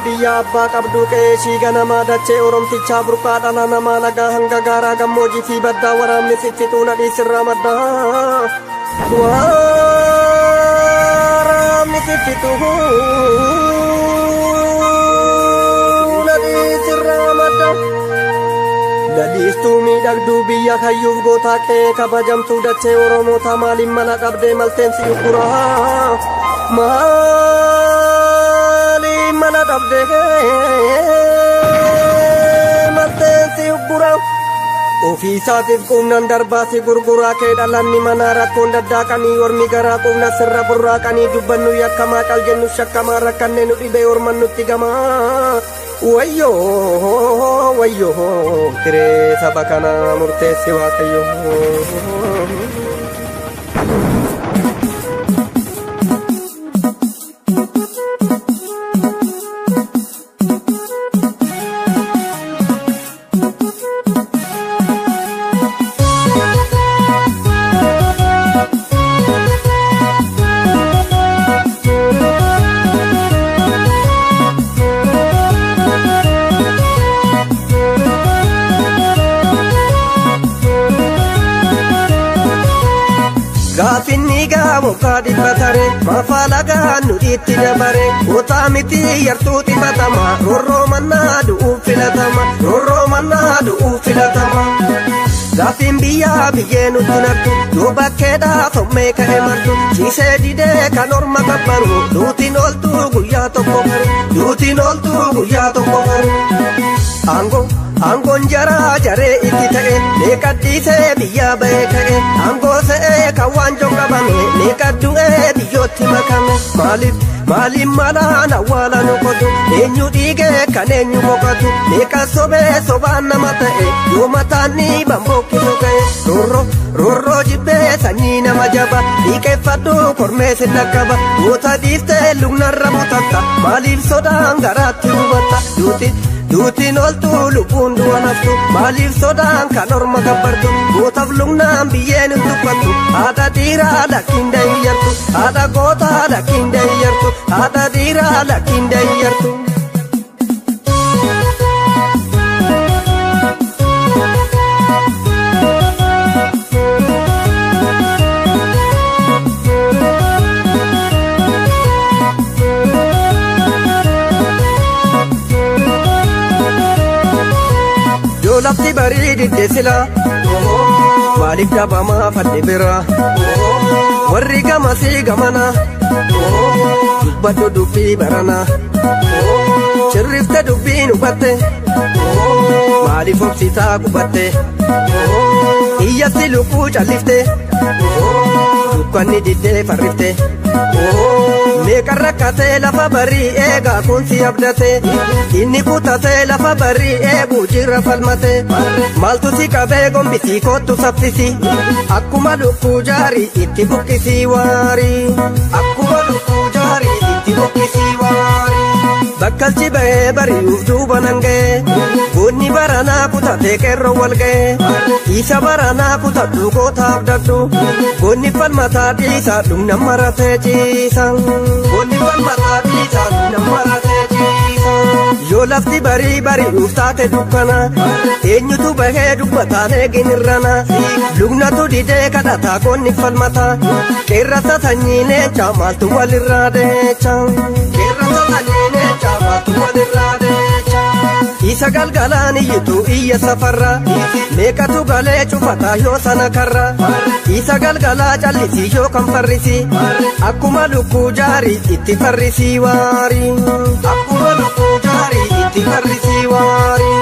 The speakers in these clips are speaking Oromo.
biyya abbaa qabdu qeeshii ganamaa dachee oromtichaa burqaa dhala namaa nagaa hanga gaaraa gammoojii fi baddaa waraabni fixfixuu nadhiisirraa maddaa waraabni fixfixuu nadhiisirraa maddaa Lalistuu miidhagduu biyya kayyuuf gootaa qe'ee kabajamtuu dachee Oromoota maaliin mala qabdee malteensi ugguraa maaliin mala qabdee malteensi ugguraa ofii isaatiif quubnan darbaasi gurguraa kee dhalanni manaa rakkoon daddaaqanii ormi garaa quubna sirra burraaqanii dubbannu yakkamaa qal jennu shakkamaa rakkannee nu dhibee orman nutti gamaa Wayyo kiree saba kana murteessi Waaqayyo Gaafinni gaamukaa dhibbatare mafaalagaa nu itti dabare gootaa miti yartuu xifatama roorroo mannaa du'uuf filatama roorroo mannaa du'uuf filatama Gaafin biyyaa biyyee nutti nattu yoo bakkeedhaa sommee ka'e martu ciisee didee kan orma qabbaru duutiin ooltuu guyyaa tokko baru duutiin ooltuu guyyaa tokko baru Angoon jaraa jaree itti ta'e neeqaddiisee biyyaa ba'ee ka'e angoo se'ee kan waan jongabame neeqaddu'ee biyyootti makame maaliin malaan awwaala nu qotu eenyu dhiigee kan eenyu boqotu neeqa sobee sobaan nama ta'e yoo mataanni bambokkisu ka'e roorroo jibbee sanyii nama jaba dhiiqeeffadhu kormee sin dhaqqaba goota dhiiftee lugnarra butatta maaliif sodaan garaatti hubatta Duutiin ooltuu lubbuun du'a naftu maaliif sodaan kan orma gabbartu gootaaf lugnaan biyyeen hin dubbattu haadha dhiiraa lakkiin da'iyyartu haadha gootaa lakkiin da'iyyartu haadha dhiiraa lakkiin da'iyyartu. Lafti barii didde sila maaliif dhabamaa fadhi bira warri gamasii gamana dubbadhu dubbii barana shirrifte dubbiin hubatte maaliif obsitaa gubatte iyyatti lubbuu callifte dukkanni diddee farrifte meeqa rakkatee lafa barii eegaa kun si abdate inni kutatee lafa barii eeguu jirra falmate maaltu si qabee gombisii kottu saffisi akkuma lukkuu jaarii itti buqqisii waarii akkuma lukkuu jaarii itti buqqisii waarii bakkalchi ba'ee bari'uuf duuba nan ga'e bunni baranaa kutatee qeerroo wal ga'e isa baranaa kutadhu gootaaf dadhu bunni falmataa dhiisaa dhumna maratee ciisa bunni falmataa dhiisaa dhumna maratee ciisa yoo lafti bari'uuf taate dukkana eenyutu bahee dubbataan eegin irrana lugnatu didee kadhataa qonni falmataa qeerrata sanyii leenca maaltu walirraa deecha qeerrata sanyii leenca maaltu walirraa deecha isa galgalaan iyyitu iyya safarra meeqatu galee cufataa yoo sana karra isa galgalaa callisii yoo kan farrisi akkuma lukkuu jaarii itti farrisii waarii akkuma lukkuu jaarii itti farrisii waarii.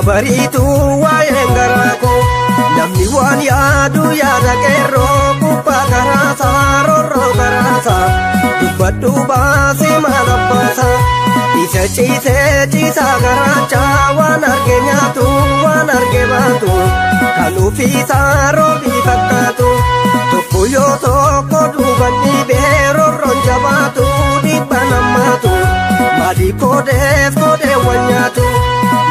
Bariitu waa'ee garaako namni waan yaadu yaada qeerroo kubbaa garaasaa roorroo garaasaa dubbadhu baasii maal abbaasaa Ciisa garacha waan arge nyaatu waan arge baatu kan ufiisaa roobii fakkaatu tokko yoo tokko duuban dhibee rorroon jabaatu dhibba nammaatu maali kodeef kodeewwan nyaatu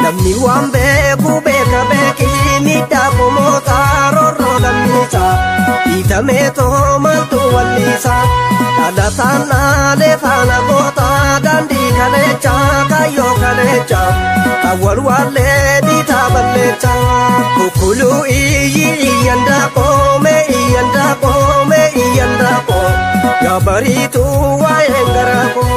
namni waan beeku beeka beekini daakumoota rorroo lammiisa dhiitamee toomaltu walliisa dhalataan naalee faana goota daandii kaleecha kayyoo kaleecha awwal wallee dhiitaa balleecha kukkuluu iyyandaaqoo mee iyyandaaqoo mee iyyandaaqoo yaa bariituu waa'een garaaqoo.